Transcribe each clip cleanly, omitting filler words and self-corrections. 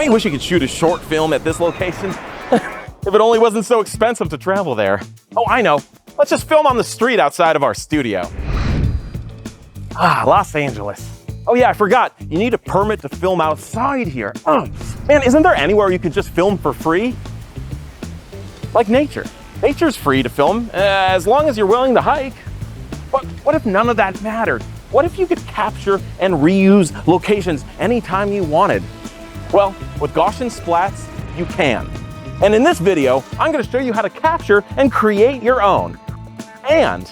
Don't you wish you could shoot a short film at this location? If it only wasn't so expensive to travel there. Oh, I know. Let's just film on the street outside of our studio. Ah, Los Angeles. Oh yeah, I forgot. You need a permit to film outside here. Man, isn't there anywhere you could just film for free? Like nature. Nature's free to film, as long as you're willing to hike. But what if none of that mattered? What if you could capture and reuse locations anytime you wanted? Well, with Gaussian Splats, you can. And in this video, I'm gonna show you how to capture and create your own. And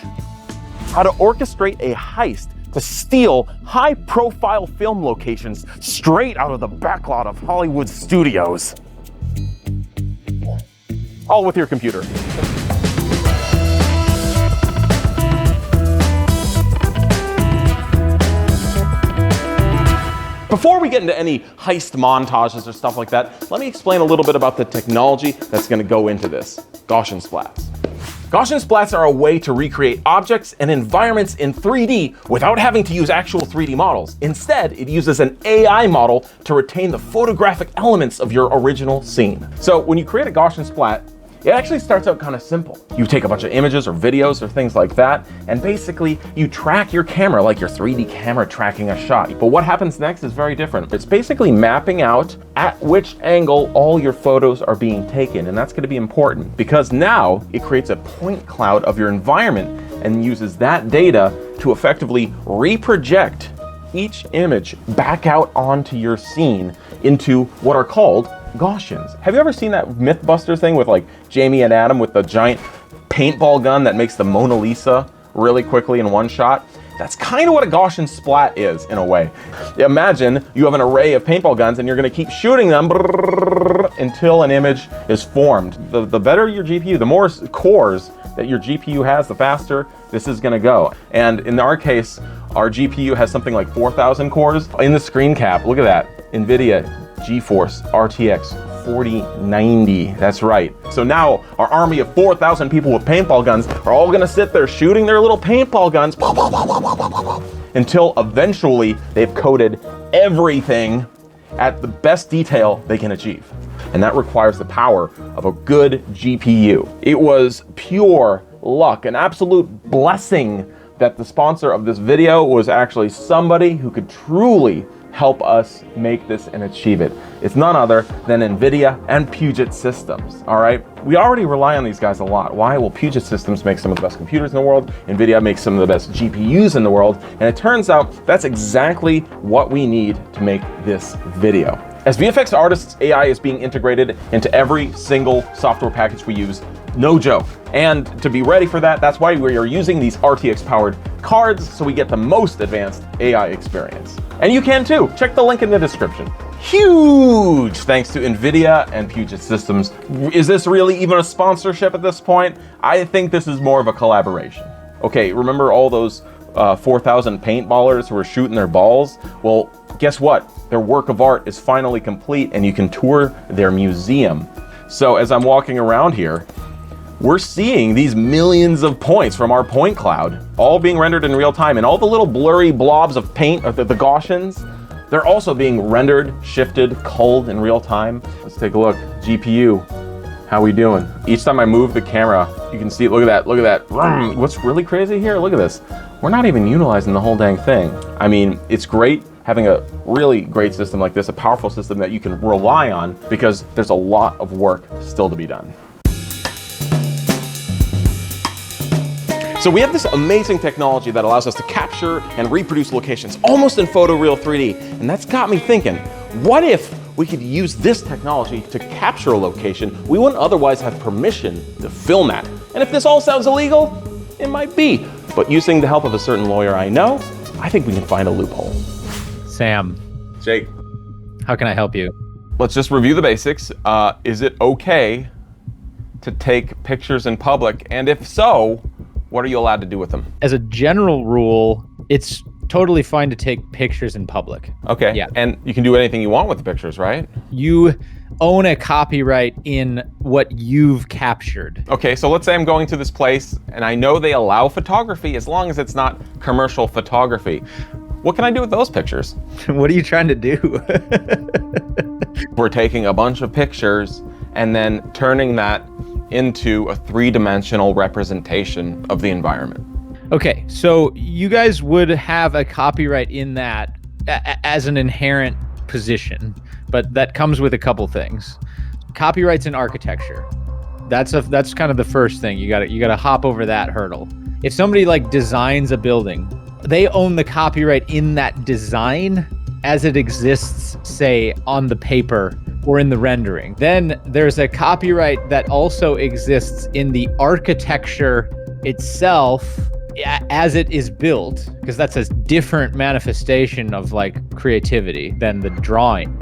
how to orchestrate a heist to steal high-profile film locations straight out of the backlot of Hollywood studios. All with your computer. Before we get into any heist montages or stuff like that, let me explain a little bit about the technology that's going to go into this. Gaussian Splats. Gaussian Splats are a way to recreate objects and environments in 3D without having to use actual 3D models. Instead, it uses an AI model to retain the photographic elements of your original scene. So when you create a Gaussian Splat, it actually starts out kind of simple. You take a bunch of images or videos or things like that, and basically you track your camera like your 3D camera tracking a shot. But what happens next is very different. It's basically mapping out at which angle all your photos are being taken, and that's going to be important because now it creates a point cloud of your environment and uses that data to effectively reproject each image back out onto your scene into what are called Gaussians. Have you ever seen that Mythbuster thing with like Jamie and Adam with the giant paintball gun that makes the Mona Lisa really quickly in one shot? That's kind of what a Gaussian Splat is in a way. Imagine you have an array of paintball guns and you're going to keep shooting them until an image is formed. The better your GPU, the more cores that your GPU has, the faster this is going to go. And in our case, our GPU has something like 4,000 cores. In the screen cap, look at that, NVIDIA GeForce RTX 4090, that's right. So now our army of 4,000 people with paintball guns are all gonna sit there shooting their little paintball guns until eventually they've coded everything at the best detail they can achieve. And that requires the power of a good GPU. It was pure luck, an absolute blessing that the sponsor of this video was actually somebody who could truly help us make this and achieve it. It's none other than NVIDIA and Puget Systems, all right? We already rely on these guys a lot. Why? Well, Puget Systems makes some of the best computers in the world, NVIDIA makes some of the best GPUs in the world, and it turns out that's exactly what we need to make this video. As VFX artists, AI is being integrated into every single software package we use, no joke. And to be ready for that, that's why we are using these RTX powered cards so we get the most advanced AI experience. And you can too, check the link in the description. Huge thanks to NVIDIA and Puget Systems. Is this really even a sponsorship at this point? I think this is more of a collaboration. Okay, remember all those 4,000 paintballers who were shooting their balls? Well, guess what? Their work of art is finally complete and you can tour their museum. So as I'm walking around here, we're seeing these millions of points from our point cloud, all being rendered in real time, and all the little blurry blobs of paint, the Gaussians, they're also being rendered, shifted, culled in real time. Let's take a look. GPU, how we doing? Each time I move the camera, you can see, look at that, look at that. What's really crazy here, look at this. We're not even utilizing the whole dang thing. I mean, it's great having a really great system like this, a powerful system that you can rely on, because there's a lot of work still to be done. So we have this amazing technology that allows us to capture and reproduce locations almost in photoreal 3D. And that's got me thinking, what if we could use this technology to capture a location we wouldn't otherwise have permission to film at? And if this all sounds illegal, it might be. But using the help of a certain lawyer I know, I think we can find a loophole. Sam. Jake. How can I help you? Let's just review the basics. Is it okay to take pictures in public? And if so, what are you allowed to do with them? As a general rule, it's totally fine to take pictures in public. Okay. Yeah. And you can do anything you want with the pictures, right? You own a copyright in what you've captured. Okay, so let's say I'm going to this place and I know they allow photography as long as it's not commercial photography. What can I do with those pictures? What are you trying to do? We're taking a bunch of pictures and then turning that into a three-dimensional representation of the environment. Okay, so you guys would have a copyright in that as an inherent position, but that comes with a couple things. Copyrights in architecture. That's kind of the first thing. You gotta hop over that hurdle. If somebody like designs a building, they own the copyright in that design as it exists, say, on the paper or in the rendering. Then there's a copyright that also exists in the architecture itself as it is built, because that's a different manifestation of like creativity than the drawing.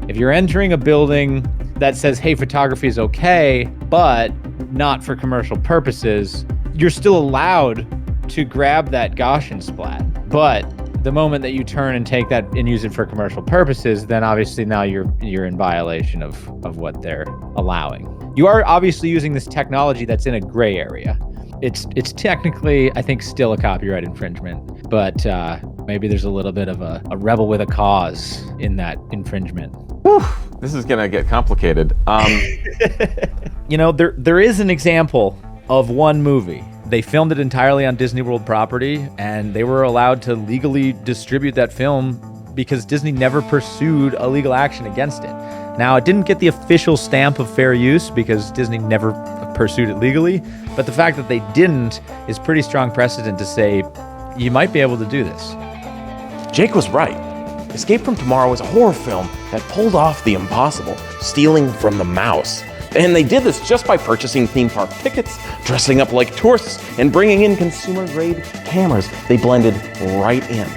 If you're entering a building that says, hey, photography is okay, but not for commercial purposes, you're still allowed to grab that Gaussian splat. But the moment that you turn and take that and use it for commercial purposes, then obviously now you're in violation of what they're allowing. You are obviously using this technology that's in a gray area. It's technically, I think, still a copyright infringement, but maybe there's a little bit of a rebel with a cause in that infringement. Whew, this is gonna get complicated. You know, there is an example of one movie. They filmed it entirely on Disney World property, and they were allowed to legally distribute that film because Disney never pursued a legal action against it. Now, it didn't get the official stamp of fair use because Disney never pursued it legally, but the fact that they didn't is pretty strong precedent to say you might be able to do this. Jake was right. Escape from Tomorrow is a horror film that pulled off the impossible, stealing from the mouse. And they did this just by purchasing theme park tickets, dressing up like tourists, and bringing in consumer-grade cameras. They blended right in.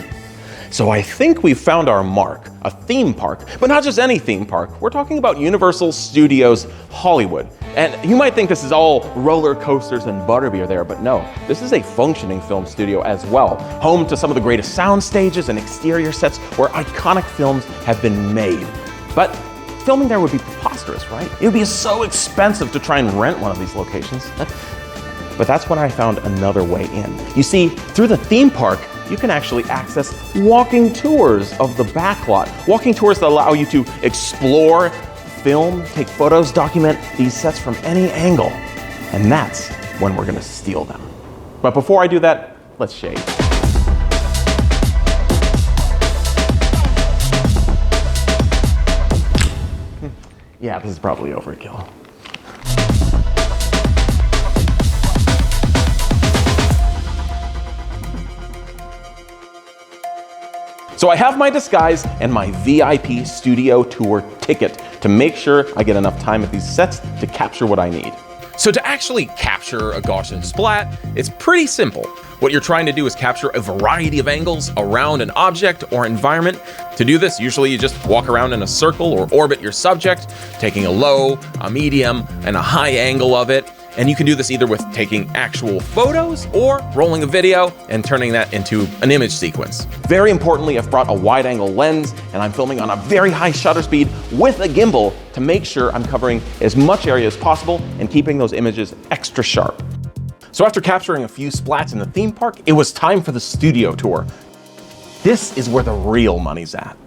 So I think we've found our mark, a theme park, but not just any theme park. We're talking about Universal Studios Hollywood. And you might think this is all roller coasters and butterbeer there, but no, this is a functioning film studio as well, home to some of the greatest sound stages and exterior sets where iconic films have been made. But filming there would be preposterous, right? It would be so expensive to try and rent one of these locations. But that's when I found another way in. You see, through the theme park, you can actually access walking tours of the backlot. Walking tours that allow you to explore, film, take photos, document these sets from any angle. And that's when we're gonna steal them. But before I do that, let's shave. Yeah, this is probably overkill. So I have my disguise and my VIP studio tour ticket to make sure I get enough time at these sets to capture what I need. So to actually capture a Gaussian splat, it's pretty simple. What you're trying to do is capture a variety of angles around an object or environment. To do this, usually you just walk around in a circle or orbit your subject, taking a low, a medium, and a high angle of it. And you can do this either with taking actual photos or rolling a video and turning that into an image sequence. Very importantly, I've brought a wide angle lens and I'm filming on a very high shutter speed with a gimbal to make sure I'm covering as much area as possible and keeping those images extra sharp. So after capturing a few splats in the theme park, it was time for the studio tour. This is where the real money's at.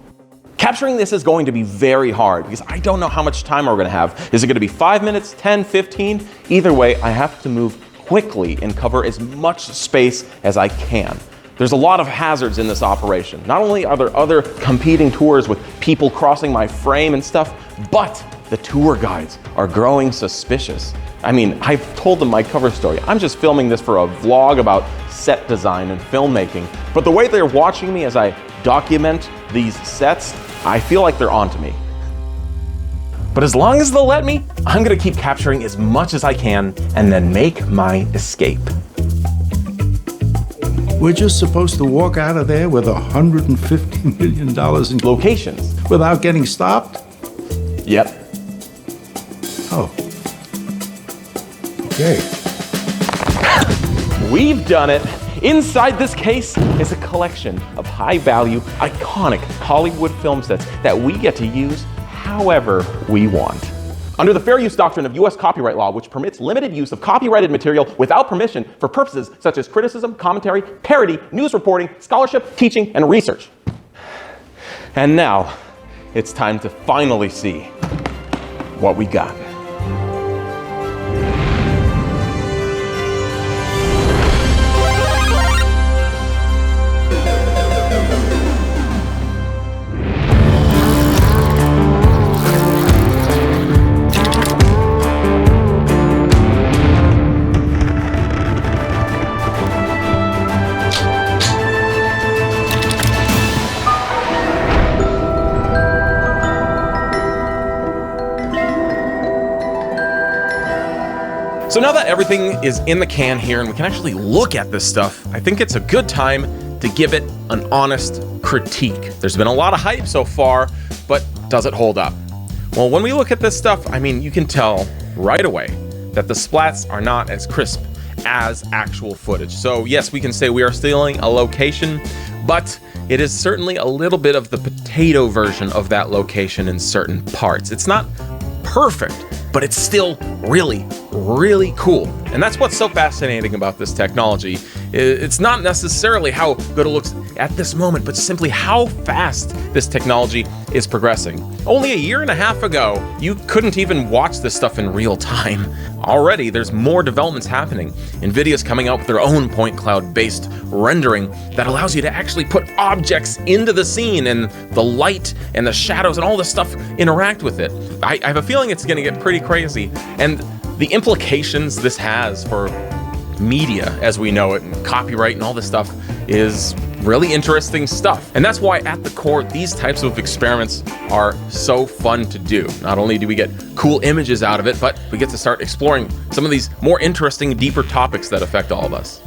Capturing this is going to be very hard because I don't know how much time we're gonna have. Is it gonna be 5 minutes, 10, 15? Either way, I have to move quickly and cover as much space as I can. There's a lot of hazards in this operation. Not only are there other competing tours with people crossing my frame and stuff, but the tour guides are growing suspicious. I mean, I've told them my cover story. I'm just filming this for a vlog about set design and filmmaking. But the way they're watching me as I document these sets, I feel like they're onto me. But as long as they'll let me, I'm gonna keep capturing as much as I can and then make my escape. We're just supposed to walk out of there with $150 million in Locations. without getting stopped? Yep. Oh. Okay. We've done it. Inside this case is a collection of high-value, iconic Hollywood film sets that we get to use however we want. Under the fair use doctrine of US copyright law, which permits limited use of copyrighted material without permission for purposes such as criticism, commentary, parody, news reporting, scholarship, teaching, and research. And now, it's time to finally see what we got. So now that everything is in the can here and we can actually look at this stuff, I think it's a good time to give it an honest critique. There's been a lot of hype so far, but does it hold up? Well, when we look at this stuff, I mean, you can tell right away that the splats are not as crisp as actual footage. So yes, we can say we are stealing a location, but it is certainly a little bit of the potato version of that location in certain parts. It's not perfect, but it's still really, really cool. And that's what's so fascinating about this technology. It's not necessarily how good it looks at this moment, but simply how fast this technology is progressing. Only a year and a half ago, you couldn't even watch this stuff in real time. Already, there's more developments happening. NVIDIA's coming out with their own point cloud-based rendering that allows you to actually put objects into the scene, and the light and the shadows and all this stuff interact with it. I have a feeling it's gonna get pretty crazy. And the implications this has for media as we know it, and copyright and all this stuff, is really interesting stuff. And that's why at the core, these types of experiments are so fun to do. Not only do we get cool images out of it, but we get to start exploring some of these more interesting, deeper topics that affect all of us.